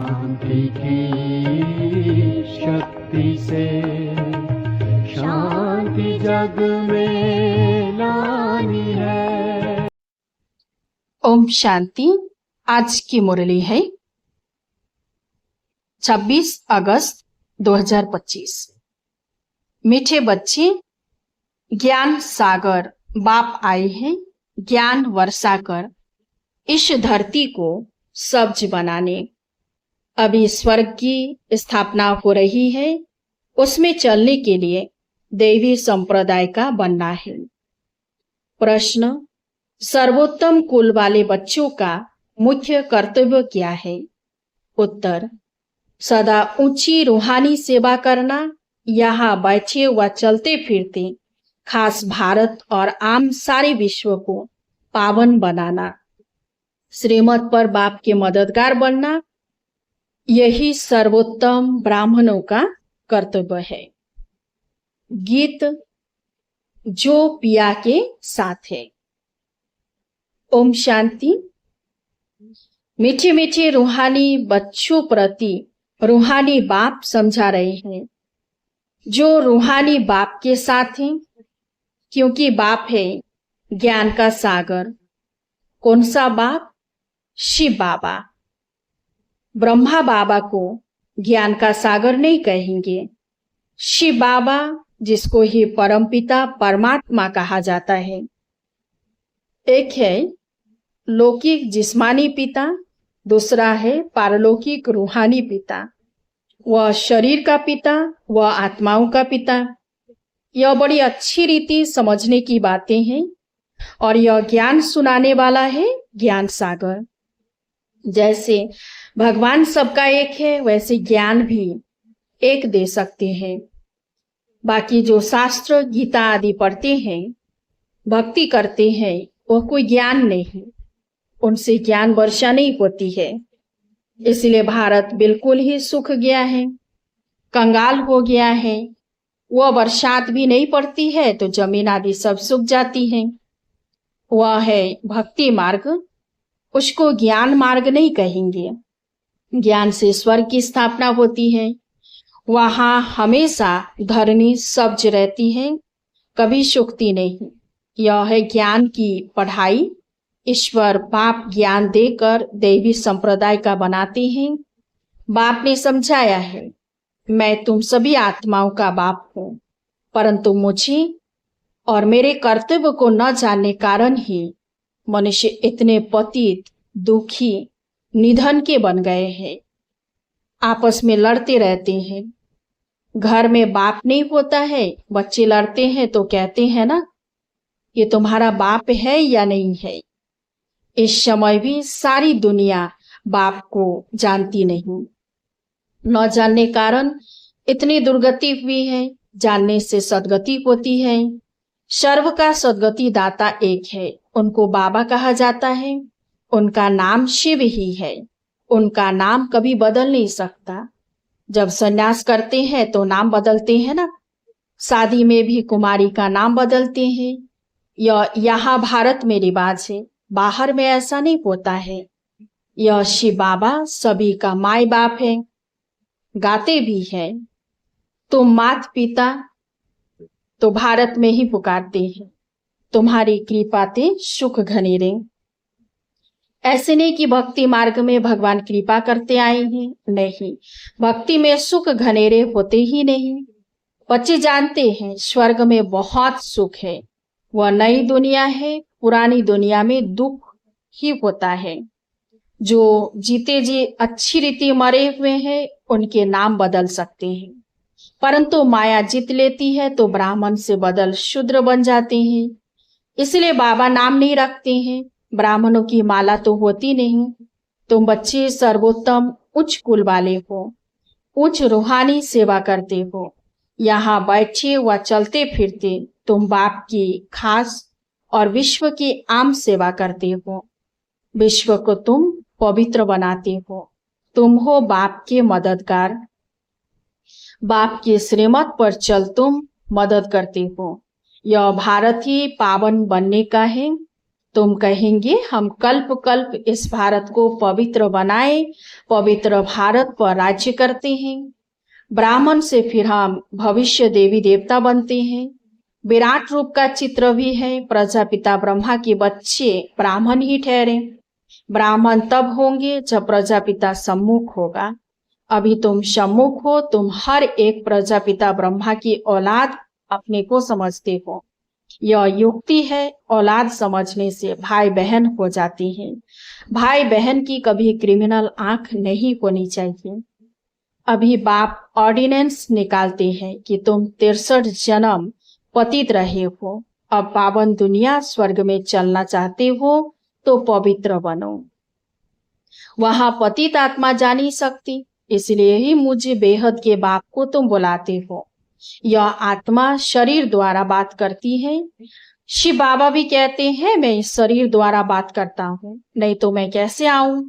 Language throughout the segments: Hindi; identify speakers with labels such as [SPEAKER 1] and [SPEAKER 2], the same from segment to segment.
[SPEAKER 1] शांति की शक्ति से शांति जग में लानी है।
[SPEAKER 2] ओम शांति। आज की मुरली है 26 अगस्त 2025। मीठे बच्चे, ज्ञान सागर बाप आए हैं ज्ञान वर्षा कर इस धरती को सब्ज बनाने। अभी स्वर्ग की स्थापना हो रही है, उसमें चलने के लिए दैवी संप्रदाय का बनना है। प्रश्न: सर्वोत्तम कुल वाले बच्चों का मुख्य कर्तव्य क्या है? उत्तर: सदा ऊंची रूहानी सेवा करना, यहाँ बैठे व चलते फिरते खास भारत और आम सारे विश्व को पावन बनाना, श्रीमत पर बाप के मददगार बनना, यही सर्वोत्तम ब्राह्मणों का कर्तव्य है। गीत जो पिया के साथ है। ओम शांति। मीठे मीठे रूहानी बच्चों प्रति रूहानी बाप समझा रहे हैं, जो रूहानी बाप के साथ हैं, क्योंकि बाप है ज्ञान का सागर। कौन सा बाप? शिव बाबा। ब्रह्मा बाबा को ज्ञान का सागर नहीं कहेंगे। शिव बाबा, जिसको ही परमपिता परमात्मा कहा जाता है। एक है लौकिक जिस्मानी पिता, दूसरा है पारलौकिक रूहानी पिता। वह शरीर का पिता, वह आत्माओं का पिता। यह बड़ी अच्छी रीति समझने की बातें हैं और यह ज्ञान सुनाने वाला है ज्ञान सागर। जैसे भगवान सबका एक है, वैसे ज्ञान भी एक दे सकते हैं। बाकी जो शास्त्र गीता आदि पढ़ते हैं, भक्ति करते हैं, वह कोई ज्ञान नहीं, उनसे ज्ञान वर्षा नहीं होती है। इसलिए भारत बिल्कुल ही सूख गया है, कंगाल हो गया है। वह बरसात भी नहीं पड़ती है तो जमीन आदि सब सूख जाती है। वह है भक्ति मार्ग, उसको ज्ञान मार्ग नहीं कहेंगे। ज्ञान से स्वर्ग की स्थापना होती है, वहां हमेशा धरनी सब्ज रहती है, कभी सूखती नहीं। यह है ज्ञान की पढ़ाई। ईश्वर बाप ज्ञान देकर दैवी संप्रदाय का बनाते हैं। बाप ने समझाया है, मैं तुम सभी आत्माओं का बाप हूँ, परंतु मुझे और मेरे कर्तव्य को न जानने कारण ही मनुष्य इतने पतित, दुखी, निधन के बन गए हैं। आपस में लड़ते रहते हैं। घर में बाप नहीं होता है, बच्चे लड़ते हैं तो कहते हैं ना, ये तुम्हारा बाप है या नहीं है। इस समय भी सारी दुनिया बाप को जानती नहीं। न जानने कारण इतनी दुर्गति हुई है, जानने से सदगति होती है। सर्व का सदगति दाता एक है, उनको बाबा कहा जाता है। उनका नाम शिव ही है, उनका नाम कभी बदल नहीं सकता। जब सन्यास करते हैं तो नाम बदलते हैं ना, शादी में भी कुमारी का नाम बदलते हैं। यह यहाँ भारत में रिवाज है, बाहर में ऐसा नहीं होता है। यह शिव बाबा सभी का माय बाप है, गाते भी है। तुम मात पिता तो भारत में ही पुकारते हैं, तुम्हारी कृपा ते सुख घनेरे। ऐसे नहीं कि भक्ति मार्ग में भगवान कृपा करते आए हैं, नहीं, भक्ति में सुख घनेरे होते ही नहीं। बच्चे जानते हैं स्वर्ग में बहुत सुख है, वह नई दुनिया है, पुरानी दुनिया में दुख ही होता है। जो जीते जी अच्छी रीति मरे हुए हैं, उनके नाम बदल सकते हैं, परंतु माया जीत लेती है तो ब्राह्मण से बदल शूद्र बन जाते हैं। इसलिए बाबा नाम नहीं रखते हैं। ब्राह्मणों की माला तो होती नहीं। तुम बच्चे सर्वोत्तम उच्च कुल वाले हो, उच्च रूहानी सेवा करते हो। यहाँ बैठे व चलते फिरते तुम बाप की खास और विश्व की आम सेवा करते हो। विश्व को तुम पवित्र बनाते हो। तुम हो बाप के मददगार। बाप के श्रीमत पर चल तुम मदद करते हो। यह भारत ही पावन बनने का है। तुम कहेंगे हम कल्प कल्प इस भारत को पवित्र बनाए, पवित्र भारत पर राज्य करते हैं। ब्राह्मण से फिर हम भविष्य देवी देवता बनते हैं। विराट रूप का चित्र भी है। प्रजापिता ब्रह्मा के बच्चे ब्राह्मण ही ठहरे। ब्राह्मण तब होंगे जब प्रजापिता सम्मुख होगा। अभी तुम सम्मुख हो, तुम हर एक प्रजापिता ब्रह्मा की औलाद अपने को समझते हो। यह युक्ति है। औलाद समझने से भाई बहन हो जाती हैं। भाई बहन की कभी क्रिमिनल आंख नहीं होनी चाहिए। अभी बाप ऑर्डिनेंस निकालते हैं कि तुम 63 जन्म पतित रहे हो। अब पावन दुनिया स्वर्ग में चलना चाहते हो तो पवित्र बनो। वहां पतित आत्मा जा नहीं सकती, इसलिए ही मुझे बेहद के बाप को तुम बुलाते हो। यह आत्मा शरीर द्वारा बात करती है। शिव बाबा भी कहते हैं मैं इस शरीर द्वारा बात करता हूँ, नहीं तो मैं कैसे आऊं।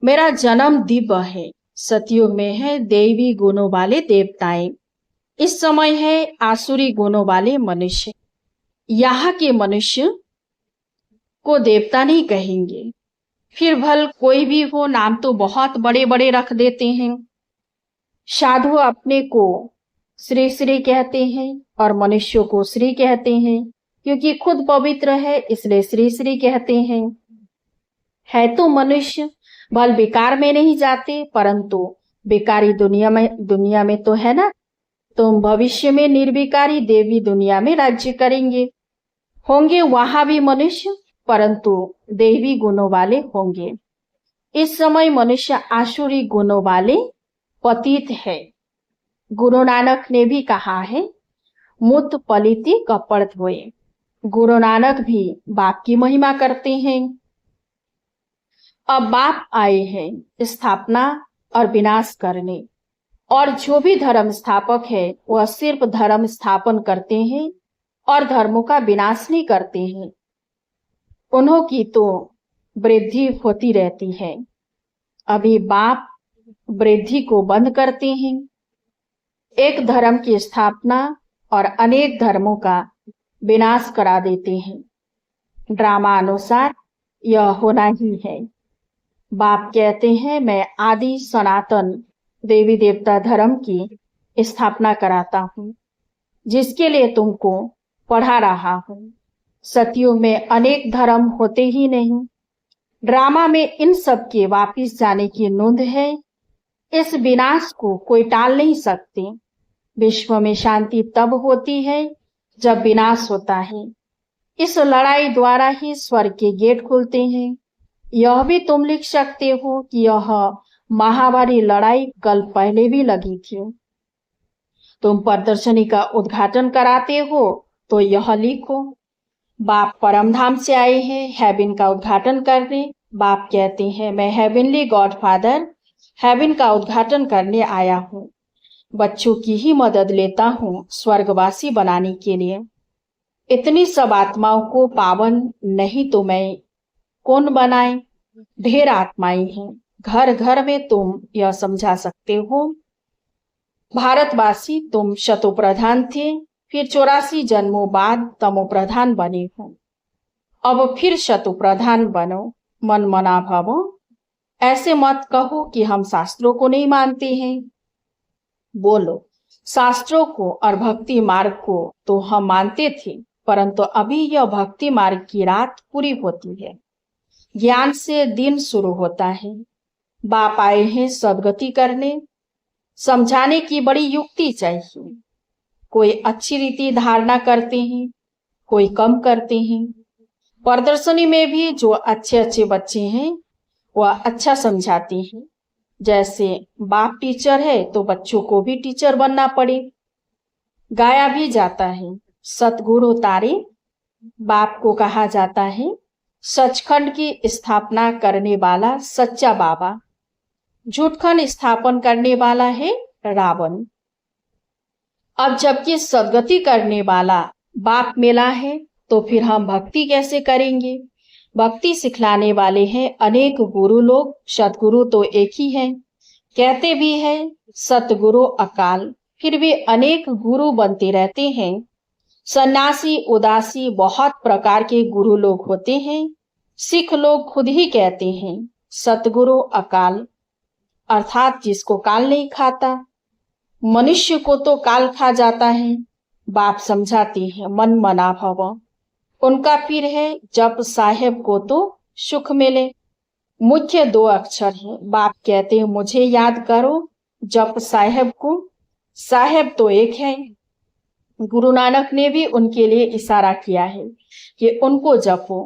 [SPEAKER 2] मेरा जन्म दिव्य है। सतयुग में है देवी गुणों वाले देवताएं, इस समय है आसुरी गुणों वाले मनुष्य। यहाँ के मनुष्य को देवता नहीं कहेंगे। फिर भल कोई भी हो, नाम तो बहुत बड़े बड़े रख देते हैं। साधु अपने को श्री श्री कहते हैं और मनुष्यों को श्री कहते हैं, क्योंकि खुद पवित्र है इसलिए श्री श्री कहते हैं। है तो मनुष्य, भल बेकार में नहीं जाते, परंतु बेकारी दुनिया में तो है ना। तुम भविष्य में निर्विकारी देवी दुनिया में राज्य करेंगे। होंगे वहां भी मनुष्य, परंतु देवी गुणों वाले होंगे। इस समय मनुष्य आसुरी गुणों वाले पतित है। गुरु नानक ने भी कहा है मुत पलिति कपड़ धोए। गुरु नानक भी बाप की महिमा करते हैं। अब बाप आए हैं स्थापना और विनाश करने, और जो भी धर्म स्थापक है वह सिर्फ धर्म स्थापन करते हैं और धर्मों का विनाश नहीं करते हैं। उन्हों की तो वृद्धि होती रहती है। अभी बाप वृद्धि को बंद करते हैं। एक धर्म की स्थापना और अनेक धर्मों का विनाश करा देते हैं। ड्रामा अनुसार यह होना ही है। बाप कहते हैं मैं आदि सनातन देवी देवता धर्म की स्थापना कराता हूँ, जिसके लिए तुमको पढ़ा रहा हूँ। सतयुग में अनेक धर्म होते ही नहीं। ड्रामा में इन सब के वापिस जाने की नोंद है। इस विनाश को कोई टाल नहीं सकते। विश्व में शांति तब होती है जब विनाश होता है। इस लड़ाई द्वारा ही स्वर्ग के गेट खुलते हैं। यह भी तुम लिख सकते हो कि यह महाभारी लड़ाई कल पहले भी लगी थी। तुम प्रदर्शनी का उद्घाटन कराते हो तो यह लिखो बाप परमधाम से आए हैं हेवन का उद्घाटन करने। बाप कहते हैं मैं हेवनली गॉडफादर हेवन का उद्घाटन करने आया हूँ। बच्चों की ही मदद लेता हूँ स्वर्गवासी बनाने के लिए। इतनी सब आत्माओं को पावन नहीं तो मैं कौन बनाए। ढेर आत्माएं हैं। घर घर में तुम यह समझा सकते हो। भारतवासी तुम शतो प्रधान थे, फिर 84 जन्मों बाद तमो प्रधान बने हो। अब फिर शतो प्रधान बनो, मन मना भवो। ऐसे मत कहो कि हम शास्त्रों को नहीं मानते हैं। बोलो शास्त्रों को और भक्ति मार्ग को तो हम मानते थे, परंतु अभी यह भक्ति मार्ग की रात पूरी होती है। ज्ञान से दिन शुरू होता है। बाप आए हैं सदगति करने। समझाने की बड़ी युक्ति चाहिए। कोई अच्छी रीति धारणा करते हैं, कोई कम करते हैं। प्रदर्शनी में भी जो अच्छे अच्छे बच्चे हैं वह अच्छा समझाते हैं। जैसे बाप टीचर है तो बच्चों को भी टीचर बनना पड़े। गाया भी जाता है सतगुरु तारे। बाप को कहा जाता है सचखंड की स्थापना करने वाला सच्चा बाबा। झूठखंड स्थापन करने वाला है रावण। अब जबकि सदगति करने वाला बाप मिला है तो फिर हम भक्ति कैसे करेंगे। भक्ति सिखलाने वाले हैं अनेक गुरु लोग, सतगुरु तो एक ही हैं। कहते भी हैं सतगुरु अकाल, फिर भी अनेक गुरु बनते रहते हैं। सन्यासी, उदासी बहुत प्रकार के गुरु लोग होते हैं। सिख लोग खुद ही कहते हैं सतगुरु अकाल, अर्थात जिसको काल नहीं खाता। मनुष्य को तो काल खा जाता है। बाप समझाते हैं मन मना भव। उनका पीर है जप साहेब को तो सुख मिले। मुख्य 2 अक्षर है। बाप कहते हैं मुझे याद करो, जप साहेब को। साहेब तो एक है। गुरु नानक ने भी उनके लिए इशारा किया है कि उनको जपो।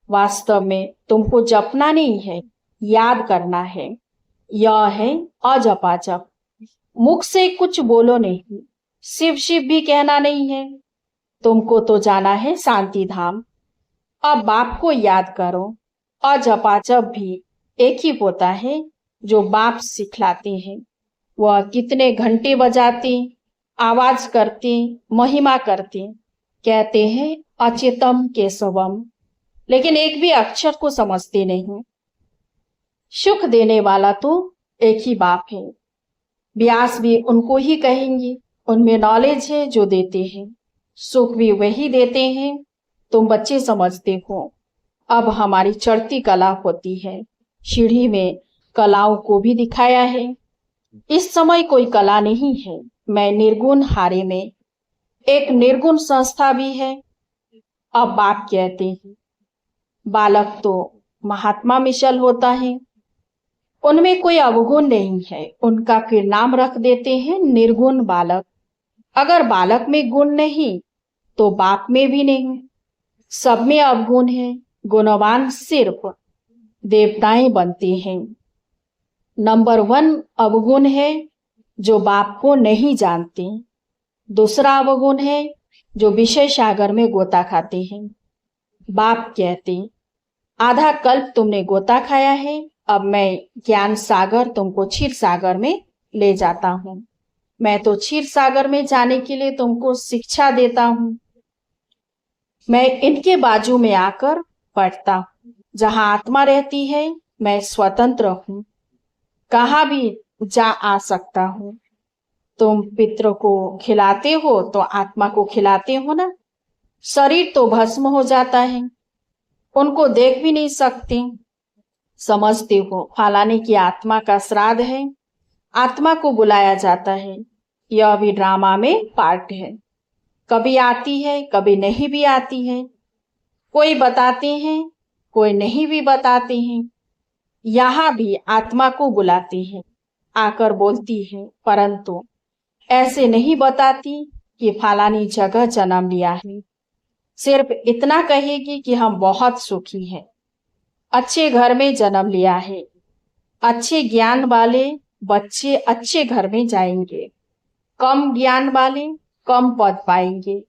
[SPEAKER 2] वास्तव में तुमको जपना नहीं है, याद करना है। यह है अजपा जप। मुख से कुछ बोलो नहीं, शिव शिव भी कहना नहीं है। तुमको तो जाना है शांति धाम। अब बाप को याद करो। अजपा जप भी एक ही होता है जो बाप सिखलाते हैं। वह कितने घंटे बजाते, आवाज करते, महिमा करते, कहते हैं अचेतम केशवम, लेकिन एक भी अक्षर को समझते नहीं। सुख देने वाला तो एक ही बाप है। व्यास भी उनको ही कहेंगे, उनमें नॉलेज है जो देते हैं। सुख भी वही देते हैं। तुम बच्चे समझते हो। अब हमारी चढ़ती कला होती है। सीढ़ी में कलाओं को भी दिखाया है। इस समय कोई कला नहीं है। मैं निर्गुण हारे में एक निर्गुण संस्था भी है। अब बाप कहते हैं बालक तो महात्मा मिशल होता है, उनमें कोई अवगुण नहीं है। उनका फिर नाम रख देते हैं निर्गुण बालक। अगर बालक में गुण नहीं तो बाप में भी नहीं। सब में अवगुण है। गुणवान सिर्फ देवताएं बनते हैं। नंबर 1 अवगुण है जो बाप को नहीं जानते। दूसरा अवगुण है जो विषय सागर में गोता खाते हैं। बाप कहते आधा कल्प तुमने गोता खाया है, अब मैं ज्ञान सागर तुमको क्षीर सागर में ले जाता हूँ। मैं तो क्षीर सागर में जाने के लिए तुमको शिक्षा देता हूँ। मैं इनके बाजू में आकर पढ़ता हूँ। जहां आत्मा रहती है मैं स्वतंत्र हूँ, कहाँ भी जा आ सकता हूँ। तुम पितरों को खिलाते हो तो आत्मा को खिलाते हो ना। शरीर तो भस्म हो जाता है, उनको देख भी नहीं सकते। समझते हो फलाने की आत्मा का श्राद्ध है, आत्मा को बुलाया जाता है। यह भी ड्रामा में पार्ट है। कभी आती है, कभी नहीं भी आती है। कोई बताते हैं, कोई नहीं भी बताते हैं। यहाँ भी आत्मा को बुलाती है, आकर बोलती है, परंतु ऐसे नहीं बताती कि फलानी जगह जन्म लिया है। सिर्फ इतना कहेगी कि हम बहुत सुखी हैं, अच्छे घर में जन्म लिया है, अच्छे ज्ञान वाले बच्चे अच्छे घर में जाएंगे, कम ज्ञान वाले कम पद पाएंगे।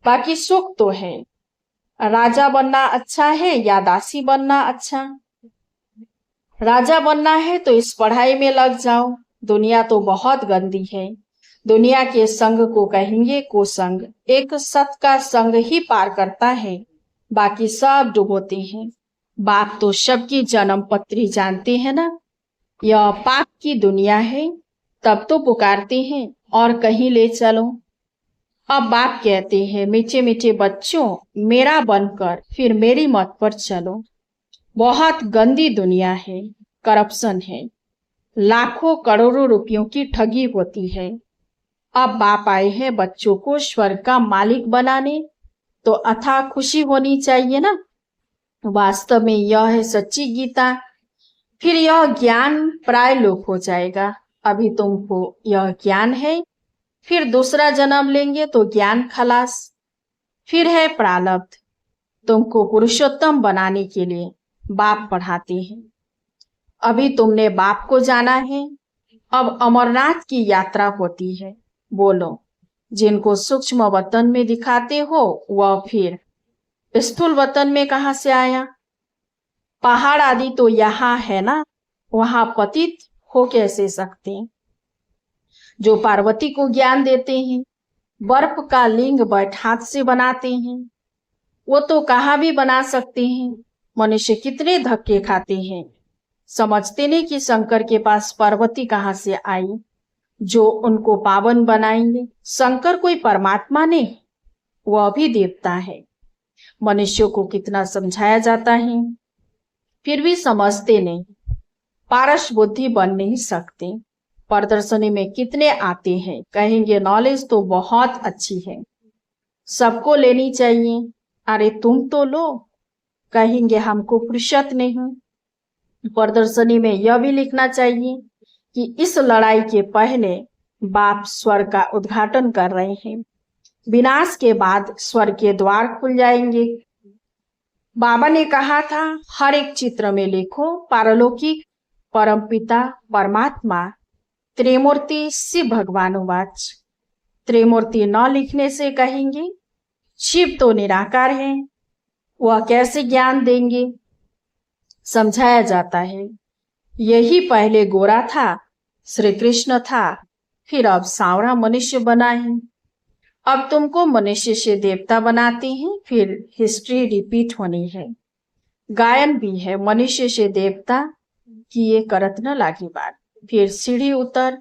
[SPEAKER 2] बाकी सुख तो है। राजा बनना अच्छा है या दासी बनना अच्छा? राजा बनना है तो इस पढ़ाई में लग जाओ। दुनिया तो बहुत गंदी है। दुनिया के संग को कहेंगे कुसंग। एक सत का संग ही पार करता है, बाकी सब डुबोते हैं। बाप तो सबकी जन्म पत्री जानते हैं ना। यह पाप की दुनिया है, तब तो पुकारते हैं और कहीं ले चलो। अब बाप कहते हैं मीठे मीठे बच्चों, मेरा बनकर फिर मेरी मत पर चलो। बहुत गंदी दुनिया है, करप्शन है, लाखों करोड़ों रुपयों की ठगी होती है। अब बाप आए हैं बच्चों को स्वर्ग का मालिक बनाने, तो अथाह खुशी होनी चाहिए ना। वास्तव में यह है सच्ची गीता। फिर यह ज्ञान प्राय लोप हो जाएगा। अभी तुमको यह ज्ञान है, फिर दूसरा जन्म लेंगे तो ज्ञान खलास। फिर है प्रारब्ध। तुमको पुरुषोत्तम बनाने के लिए बाप पढ़ाते हैं। अभी तुमने बाप को जाना है, अब अमरनाथ की यात्रा होती है। बोलो, जिनको सूक्ष्म वतन में दिखाते हो वह फिर स्थूल वतन में कहां से आया? पहाड़ आदि तो यहाँ है ना, वहां पतित हो कैसे सकते? जो पार्वती को ज्ञान देते हैं, बर्फ का लिंग बैठ हाथ से बनाते हैं, वो तो कहाँ भी बना सकते हैं। मनुष्य कितने धक्के खाते हैं, समझते नहीं कि शंकर के पास पार्वती कहाँ से आई जो उनको पावन बनाएंगे। शंकर कोई परमात्मा नहीं, वह भी देवता है। मनुष्यों को कितना समझाया जाता है, फिर भी समझते नहीं, पारस बुद्धि बन नहीं सकते। प्रदर्शनी में कितने आते हैं, कहेंगे नॉलेज तो बहुत अच्छी है, सबको लेनी चाहिए। अरे तुम तो लो, कहेंगे हमको फुर्सत नहीं। प्रदर्शनी में यह भी लिखना चाहिए कि इस लड़ाई के पहले बाप स्वर्ग का उद्घाटन कर रहे हैं, विनाश के बाद स्वर्ग के द्वार खुल जाएंगे। बाबा ने कहा था हर एक चित्र में लिखो पारलौकिक परमपिता परमात्मा त्रिमूर्ति शिव भगवानुवाच। त्रिमूर्ति न लिखने से कहेंगे शिव तो निराकार है, वह कैसे ज्ञान देंगे। समझाया जाता है यही पहले गोरा था, श्री कृष्ण था, फिर अब सांवरा मनुष्य बना है। अब तुमको मनुष्य से देवता बनाते हैं, फिर हिस्ट्री रिपीट होनी है। गायन भी है मनुष्य से देवता किए करत न लागी बात, फिर सीढ़ी उतर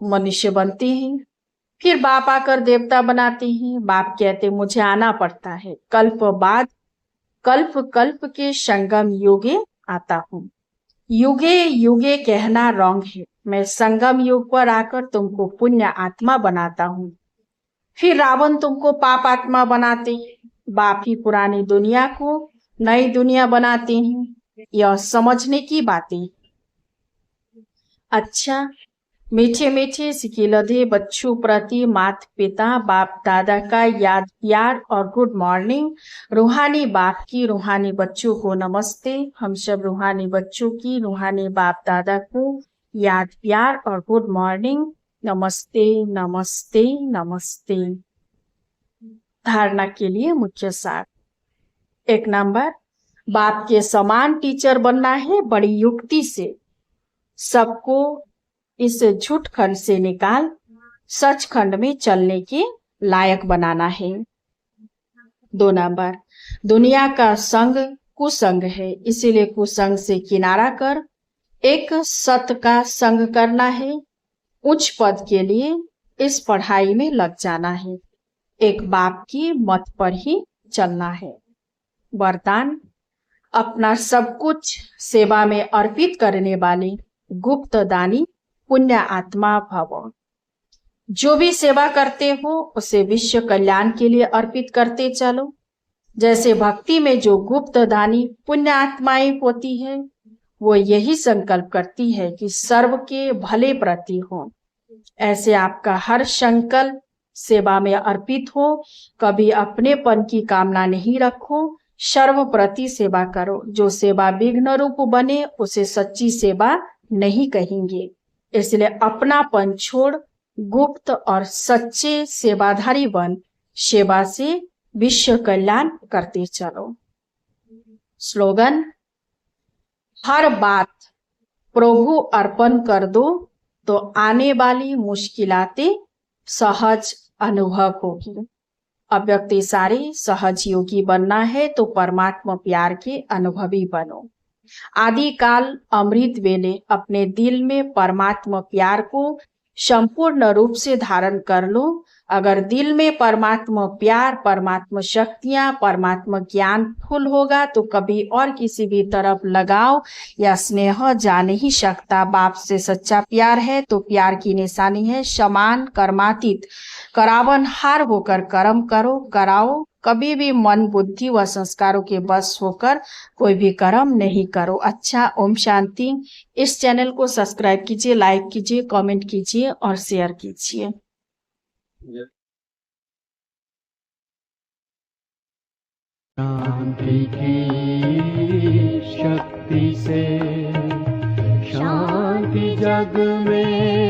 [SPEAKER 2] मनुष्य बनते हैं, फिर बाप आकर देवता बनाते हैं। बाप कहते मुझे आना पड़ता है, कल्प बाद कल्प कल्प के संगम युगे आता हूँ। युगे युगे कहना रॉन्ग है, मैं संगम युग पर आकर तुमको पुण्य आत्मा बनाता हूँ, फिर रावण तुमको पाप आत्मा बनाते हैं। बाप ही पुरानी दुनिया को नई दुनिया बनाते हैं, यह समझने की बातें। अच्छा, मीठे मीठे सिकिलधे बच्चों प्रति माता पिता बाप दादा का याद प्यार और गुड मॉर्निंग। रूहानी बाप की रूहानी बच्चों को नमस्ते। हम सब रूहानी बच्चों की रूहानी बाप दादा को याद प्यार और गुड मॉर्निंग। नमस्ते नमस्ते नमस्ते। धारणा के लिए मुख्य सार। 1 नंबर, बाप के समान टीचर बनना है बड़ी युक्ति से। सबको इस झूठ खंड से निकाल सच खंड में चलने के लायक बनाना है। 2 नंबर, दुनिया का संग कुसंग है, इसीलिए कुसंग से किनारा कर एक सत का संग करना है। उच्च पद के लिए इस पढ़ाई में लग जाना है, एक बाप की मत पर ही चलना है। वरदान, अपना सब कुछ सेवा में अर्पित करने वाले गुप्त दानी पुण्य आत्मा भव। जो भी सेवा करते हो उसे विश्व कल्याण के लिए अर्पित करते चलो। जैसे भक्ति में जो गुप्त दानी पुण्य आत्माएं होती है, वो यही संकल्प करती है कि सर्व के भले प्रति हो। ऐसे आपका हर संकल्प सेवा में अर्पित हो। कभी अपनेपन की कामना नहीं रखो, सर्व प्रति सेवा करो। जो सेवा विघ्न रूप बने उसे सच्ची सेवा नहीं कहेंगे। इसलिए अपनापन छोड़ गुप्त और सच्चे सेवाधारी बन सेवा से विश्व कल्याण करते चलो। स्लोगन, हर बात प्रभु अर्पण कर दो तो आने वाली मुश्किलातें सहज अनुभव होगी। अव्यक्ति सारे सहज योगी बनना है तो परमात्मा प्यार के अनुभवी बनो। आदि काल अमृत वेले अपने दिल में परमात्मा प्यार को संपूर्ण रूप से धारण कर लो। अगर दिल में परमात्मा प्यार, परमात्मा शक्तियां, परमात्मा ज्ञान फुल होगा तो कभी और किसी भी तरफ लगाव या स्नेह जा नहीं सकता। बाप से सच्चा प्यार है तो प्यार की निशानी है समान कर्मातीत करावन हार होकर कर्म करो कराओ। कभी भी मन बुद्धि व संस्कारों के बस होकर कोई भी कर्म नहीं करो। अच्छा, ओम शांति। इस चैनल को सब्सक्राइब कीजिए, लाइक कीजिए, कमेंट कीजिए और शेयर कीजिए।
[SPEAKER 1] शांति की शक्ति से शांति जग में